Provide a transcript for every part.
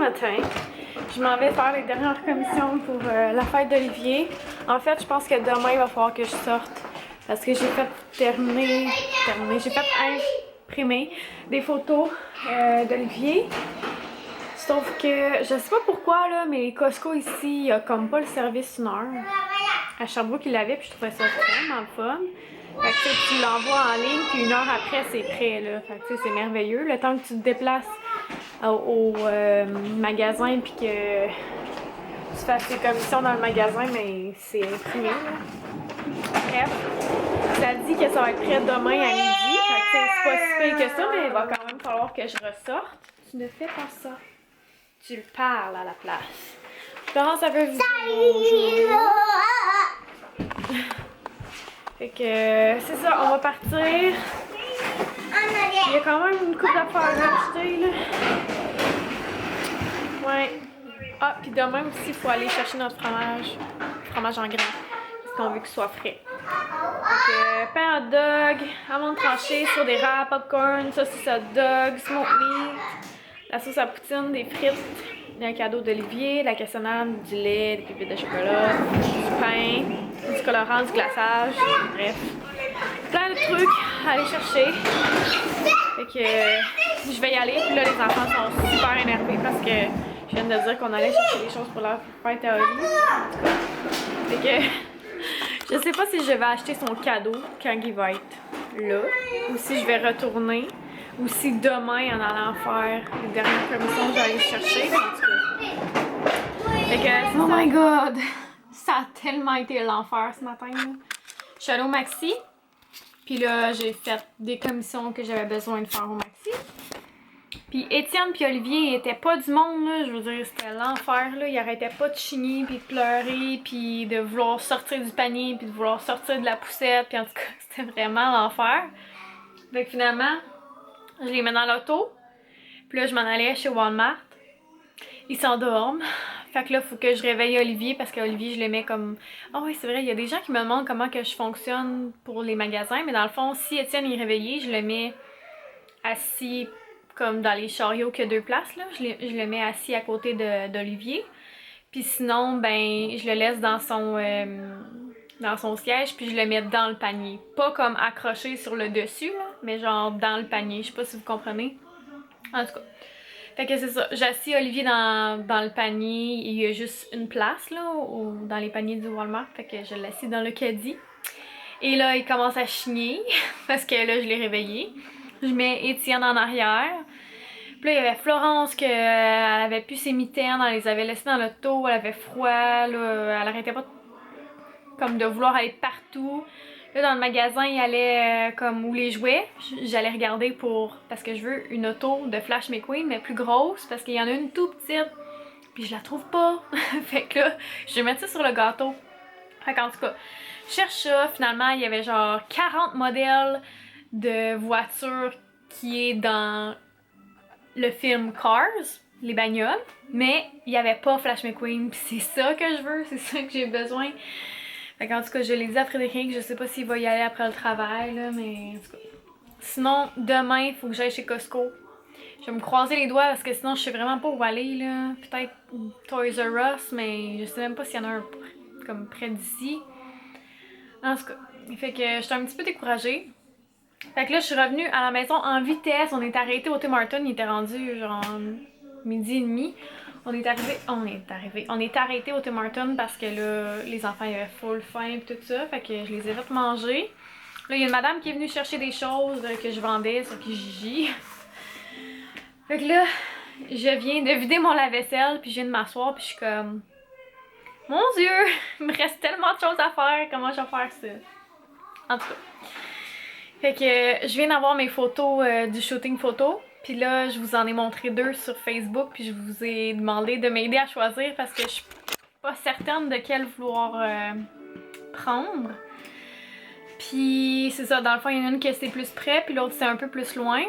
matin. Je m'en vais faire les dernières commissions pour la fête d'Olivier. En fait, je pense que demain, il va falloir que je sorte parce que j'ai fait j'ai fait imprimer des photos d'Olivier. Sauf que, je sais pas pourquoi, là, mais Costco ici, il y a comme pas le service 1 heure. À Sherbrooke, il l'avait, puis je trouvais ça vraiment fun. Fait que tu l'envoies en ligne, puis 1 heure après, c'est prêt, là. Fait que c'est merveilleux. Le temps que tu te déplaces au magasin, puis que tu fasses tes commissions dans le magasin, mais c'est imprimé, là. Bref, ça dit que ça va être prêt demain à midi. Fait que c'est pas si pire que ça, mais il va quand même falloir que je ressorte. Tu ne fais pas ça. Tu le parles à la place. Comment ça peut vous dire bonjour? Fait que c'est ça, on va partir. Il y a quand même une coupe d'affaires à acheter là. Ouais. Ah, puis demain aussi, il faut aller chercher notre fromage en grains. Parce qu'on veut qu'il soit frais. Donc, pain hot dog, amandes tranchées, sur des râpes, popcorn, saucisse hot dog, smoke meat, la sauce à poutine, des frites, un cadeau d'Olivier, la cassonade, du lait, des pépites de chocolat, du pain, du colorant, du glaçage, bref. Plein de trucs à aller chercher. Fait que je vais y aller. Puis là, les enfants sont super énervés parce que je viens de dire qu'on allait chercher des choses pour leur fête à Oli. Fait que je sais pas si je vais acheter son cadeau quand il va être là, ou si je vais retourner, ou si demain, en allant faire les dernières commissions, je vais aller le chercher. En tout cas. Fait que, oh my god! Ça a tellement été l'enfer ce matin. Là. Je suis allée au Maxi, puis là, j'ai fait des commissions que j'avais besoin de faire au Maxi. Puis Étienne puis Olivier, ils étaient pas du monde, là. Je veux dire, c'était l'enfer, là. Ils arrêtaient pas de chigner, puis de pleurer, puis de vouloir sortir du panier, puis de vouloir sortir de la poussette. Puis en tout cas, c'était vraiment l'enfer. Fait que finalement, je les mets dans l'auto. Puis là, je m'en allais chez Walmart. Ils s'endorment. Fait que là, faut que je réveille Olivier parce qu'Olivier, je le mets comme... Ah oui, c'est vrai, il y a des gens qui me demandent comment que je fonctionne pour les magasins. Mais dans le fond, si Étienne est réveillé, je le mets assis comme dans les chariots qu'il y a 2 places. Là. Je le mets assis à côté d'Olivier. Puis sinon, ben, je le laisse dans son siège puis je le mets dans le panier. Pas comme accroché sur le dessus, là, mais genre dans le panier. Je sais pas si vous comprenez. En tout cas. Fait que c'est ça, j'assis Olivier dans le panier, il y a juste une place là, dans les paniers du Walmart, fait que je l'assis dans le caddie. Et là, il commence à chigner, parce que là, je l'ai réveillé. Je mets Étienne en arrière. Puis là, il y avait Florence, elle avait plus ses mitaines, elle les avait laissées dans l'auto, elle avait froid, là, elle arrêtait pas comme de vouloir aller partout. Là, dans le magasin, il allait comme où les jouets. J'allais regarder parce que je veux une auto de Flash McQueen, mais plus grosse, parce qu'il y en a une tout petite. Puis je la trouve pas. Fait que là, je vais mettre ça sur le gâteau. Fait qu'en tout cas, je cherche ça. Finalement, il y avait genre 40 modèles de voitures qui est dans le film Cars, les bagnoles. Mais il n'y avait pas Flash McQueen. Puis c'est ça que je veux, c'est ça que j'ai besoin. Fait qu'en tout cas, je l'ai dit à Frédéric, je sais pas s'il va y aller après le travail, là, mais en tout cas. Sinon, demain, il faut que j'aille chez Costco. Je vais me croiser les doigts parce que sinon, je sais vraiment pas où aller, là. Peut-être Toys R Us, mais je sais même pas s'il y en a un comme près d'ici. En tout cas, fait que j'étais un petit peu découragée. Fait que là, je suis revenue à la maison en vitesse. On est arrêté au Tim Hortons, il était rendu genre 12h30. On est arrêté au Tim Hortons parce que là, les enfants ils avaient full faim et tout ça. Fait que je les ai fait manger. Là, il y a une madame qui est venue chercher des choses que je vendais sur Kijiji. Fait que là, je viens de vider mon lave-vaisselle puis je viens de m'asseoir puis je suis comme... Mon Dieu! Il me reste tellement de choses à faire. Comment je vais faire ça? En tout cas. Fait que je viens d'avoir mes photos du shooting photo. Puis là, je vous en ai montré 2 sur Facebook, puis je vous ai demandé de m'aider à choisir parce que je suis pas certaine de quelle vouloir prendre. Puis c'est ça, dans le fond, il y en a une qui c'est plus près, puis l'autre c'est un peu plus loin.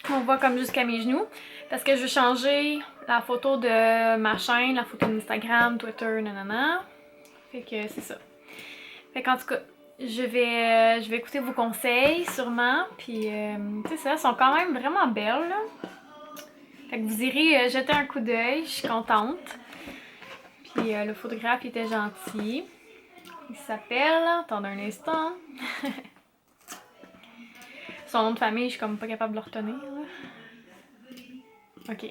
On voit comme jusqu'à mes genoux. Parce que je veux changer la photo de ma chaîne, la photo d'Instagram, Twitter, nanana. Fait que c'est ça. Fait qu'en tout cas, je vais écouter vos conseils sûrement, puis c'est ça, elles sont quand même vraiment belles là. Fait que vous irez jeter un coup d'œil, je suis contente. Puis le photographe était gentil. Il s'appelle... Attendez un instant. Son nom de famille, je suis comme pas capable de le retenir. Là. Ok.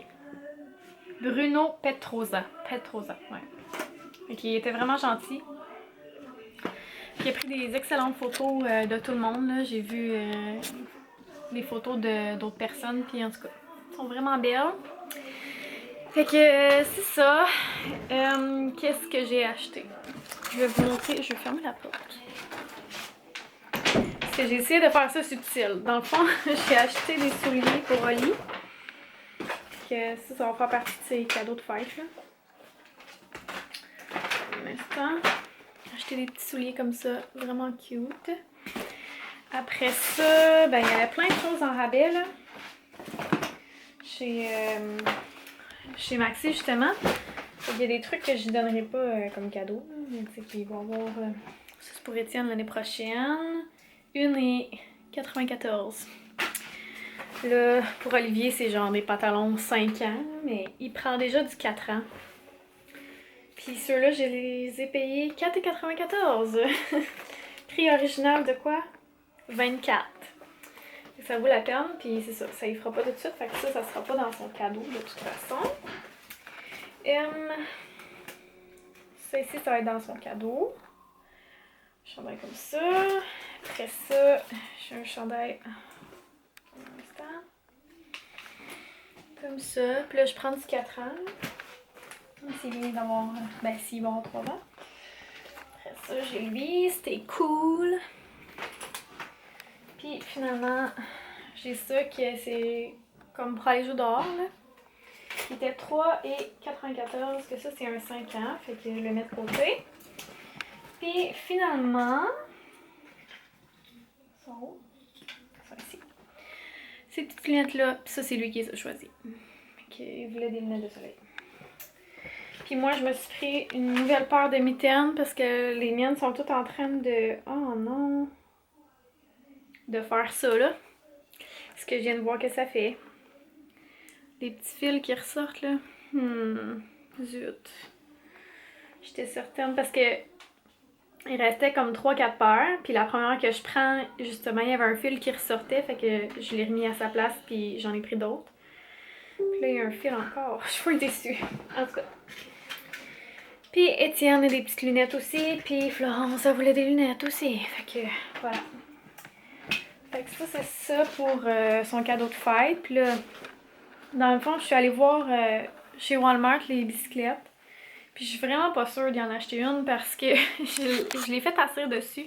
Bruno Petrosa. Petrosa, ouais. Donc, il était vraiment gentil. Puis, il a pris des excellentes photos de tout le monde. J'ai vu des photos d'autres personnes. Puis en tout cas, elles sont vraiment belles. Fait que c'est ça. Qu'est-ce que j'ai acheté? Je vais vous montrer. Je vais fermer la porte. Parce que j'ai essayé de faire ça subtil. Dans le fond, j'ai acheté des souliers pour Oli. Que ça va faire partie de ses cadeaux de fête. Là. Un instant. J'ai acheté des petits souliers comme ça, vraiment cute. Après ça, ben il y avait plein de choses en rabais là. Chez Maxi justement. Il y a des trucs que je ne donnerai pas comme cadeau. Mais tu sais qu'il va y avoir ça c'est pour Étienne l'année prochaine. Une est 94. Là, pour Olivier, c'est genre des pantalons 5 ans, mais il prend déjà du 4 ans. Puis ceux-là, je les ai payés 4,94. Prix original de quoi? 24. Et ça vaut la peine, puis c'est ça, ça y fera pas tout de suite, fait que ça sera pas dans son cadeau de toute façon. Ça ici, ça va être dans son cadeau. Chandail comme ça. Après ça, j'ai un chandail... Comme ça. Puis là, je prends du 4 ans. S'il vient d'avoir... Ben, s'il va avoir 3 ans. Après ça, j'ai lui. C'était cool. Puis finalement, j'ai ça qui c'est comme pour aller jouer dehors, là. Qui était 3,94. Que ça, c'est un 5 ans. Fait que je le mets de côté. Puis finalement... Ils sont où? Ils sont ici. Ces petites lunettes-là, puis ça, c'est lui qui les a choisies. Il voulait des lunettes de soleil. Puis moi, je me suis pris une nouvelle paire de mitaines parce que les miennes sont toutes en train de... Oh non! De faire ça, là. Parce que je viens de voir que ça fait. Les petits fils qui ressortent, là. Zut. J'étais certaine parce que... Il restait comme 3-4 paires, puis la première que je prends, justement, il y avait un fil qui ressortait, fait que je l'ai remis à sa place, puis j'en ai pris d'autres. Puis là, il y a un fil encore, je suis déçue. En tout cas. Puis Étienne a des petites lunettes aussi, puis Florence, elle voulait des lunettes aussi, fait que voilà. Fait que ça, c'est ça pour son cadeau de fête. Puis là, dans le fond, je suis allée voir chez Walmart les bicyclettes. Puis je suis vraiment pas sûre d'y en acheter une parce que je l'ai fait asseoir dessus.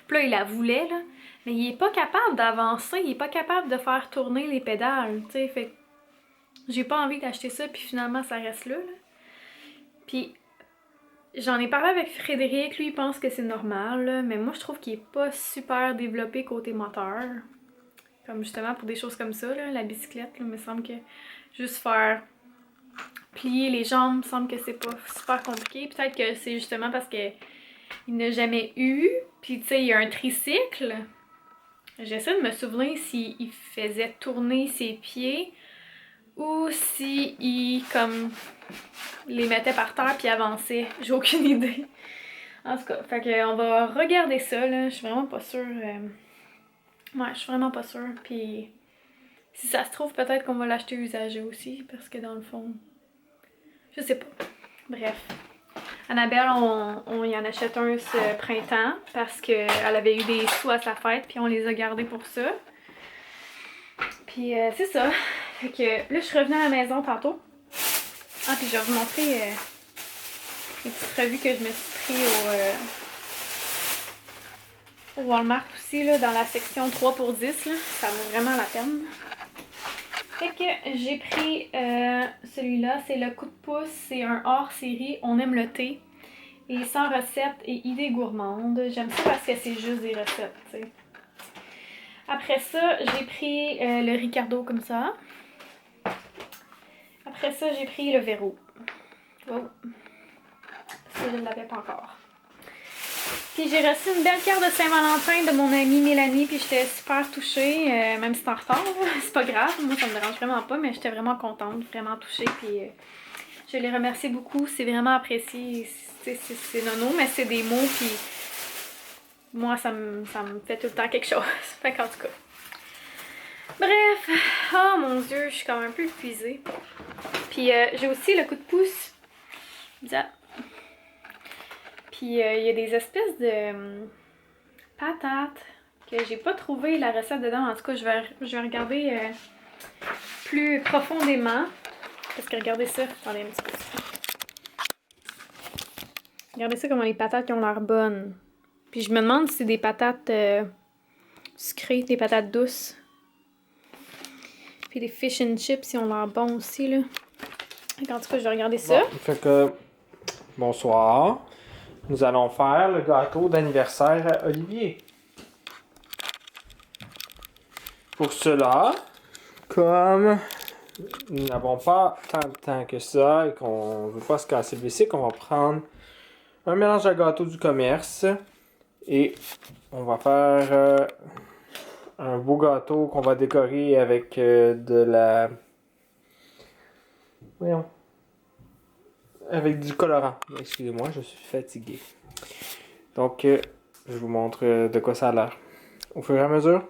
Puis là, il la voulait, là. Mais il est pas capable d'avancer, il est pas capable de faire tourner les pédales, tu sais. Fait que j'ai pas envie d'acheter ça, puis finalement, ça reste là. Puis j'en ai parlé avec Frédéric, lui, il pense que c'est normal, là. Mais moi, je trouve qu'il est pas super développé côté moteur. Comme justement pour des choses comme ça, là, la bicyclette, là, il me semble que juste faire... plier les jambes, il me semble que c'est pas super compliqué. Peut-être que c'est justement parce que il n'a jamais eu. Puis tu sais, il y a un tricycle. J'essaie de me souvenir s'il faisait tourner ses pieds ou s'il comme les mettait par terre puis avançait. J'ai aucune idée. En tout cas, fait que on va regarder ça là. Je suis vraiment pas sûre. Ouais, je suis vraiment pas sûre. Puis si ça se trouve, peut-être qu'on va l'acheter usagé aussi parce que dans le fond. Je sais pas. Bref. Annabelle, on y en achète un ce printemps parce qu'elle avait eu des sous à sa fête puis on les a gardés pour ça. Puis c'est ça. Fait que là, je suis revenue à la maison tantôt. Ah, puis je vais vous montrer les petites revues que je me suis pris au Walmart aussi, là, dans la section 3 pour 10. Là. Ça vaut vraiment la peine. Fait que j'ai pris celui-là, c'est le coup de pouce, c'est un hors-série, on aime le thé. Et sans recettes et idées gourmandes. J'aime ça parce que c'est juste des recettes, tu sais. Après ça, j'ai pris le Ricardo comme ça. Après ça, j'ai pris le Véro. Oh. Parce que je ne l'avais pas encore. Puis j'ai reçu une belle carte de Saint-Valentin de mon amie Mélanie, puis j'étais super touchée, même si c'est en retard, c'est pas grave, moi ça me dérange vraiment pas, mais j'étais vraiment contente, vraiment touchée, puis je les remercie beaucoup, c'est vraiment apprécié, c'est nono, mais c'est des mots, puis moi ça me fait tout le temps quelque chose, fait qu'en tout cas. Bref, oh mon dieu, je suis quand même un peu épuisée. Puis j'ai aussi le coup de pouce. Bizarre. Puis il y a des espèces de patates que j'ai pas trouvé la recette dedans. En tout cas, je vais regarder plus profondément. Parce que regardez ça. Attendez un petit peu. Regardez ça comment les patates qui ont l'air bonnes. Puis je me demande si c'est des patates sucrées, des patates douces. Puis les fish and chips, ils ont l'air bons aussi, là. En tout cas, je vais regarder ça. Bon, fait que, bonsoir. Nous allons faire le gâteau d'anniversaire à Olivier. Pour cela, comme nous n'avons pas tant de temps que ça et qu'on ne veut pas se casser le bicycle, on va prendre un mélange à gâteau du commerce et on va faire un beau gâteau qu'on va décorer avec de la... Voyons. Avec du colorant. Excusez-moi, je suis fatigué. Donc, je vous montre de quoi ça a l'air. Au fur et à mesure.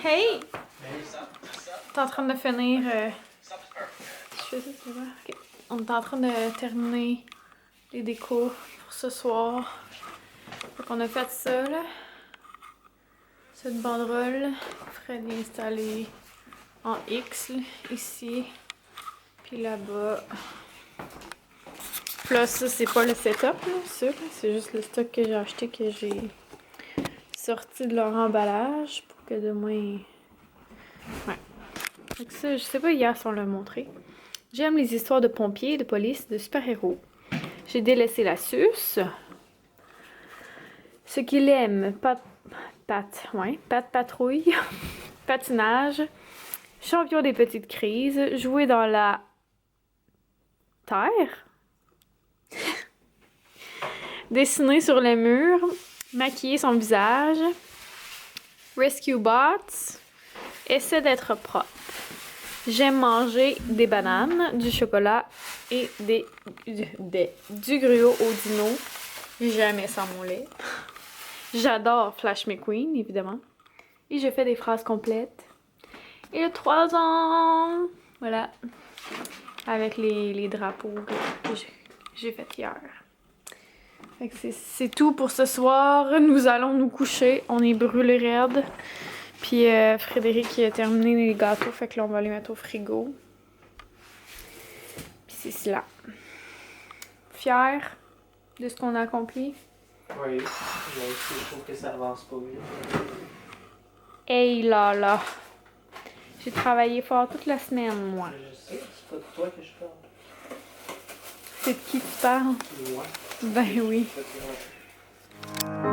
Hey! T'es en train de finir... Je fais ça, c'est vrai? Ok. On est en train de terminer les décos pour ce soir. Fait qu'on a fait ça, là. Cette banderole. Fred est installée en X, là, ici. Puis là-bas. Puis là, ça, c'est pas le setup, là, ça. C'est juste le stock que j'ai acheté, que j'ai sorti de leur emballage pour que demain... Ouais. Donc ça, je sais pas hier si on l'a montré. J'aime les histoires de pompiers, de police, de super-héros. J'ai délaissé la suce. Ce qu'il aime, patrouille, patinage, champion des petites crises, jouer dans la terre, dessiner sur les murs, maquiller son visage, rescue bots, essaie d'être propre. J'aime manger des bananes, du chocolat et du gruau au dino. Jamais sans mon lait. J'adore Flash McQueen, évidemment. Et je fais des phrases complètes. Et le 3 ans! Voilà. Avec les drapeaux que j'ai fait hier. Fait que c'est tout pour ce soir. Nous allons nous coucher. On est brûlés raides. Puis Frédéric a terminé les gâteaux. Fait que là, on va les mettre au frigo. Puis c'est cela. Fière de ce qu'on a accompli. Oui, mais je trouve que ça avance pas vite. Hey là. J'ai travaillé fort toute la semaine, moi. Je sais, c'est pas de toi que je parle. C'est de qui tu parles? Moi. Ben oui. C'est pas de toi.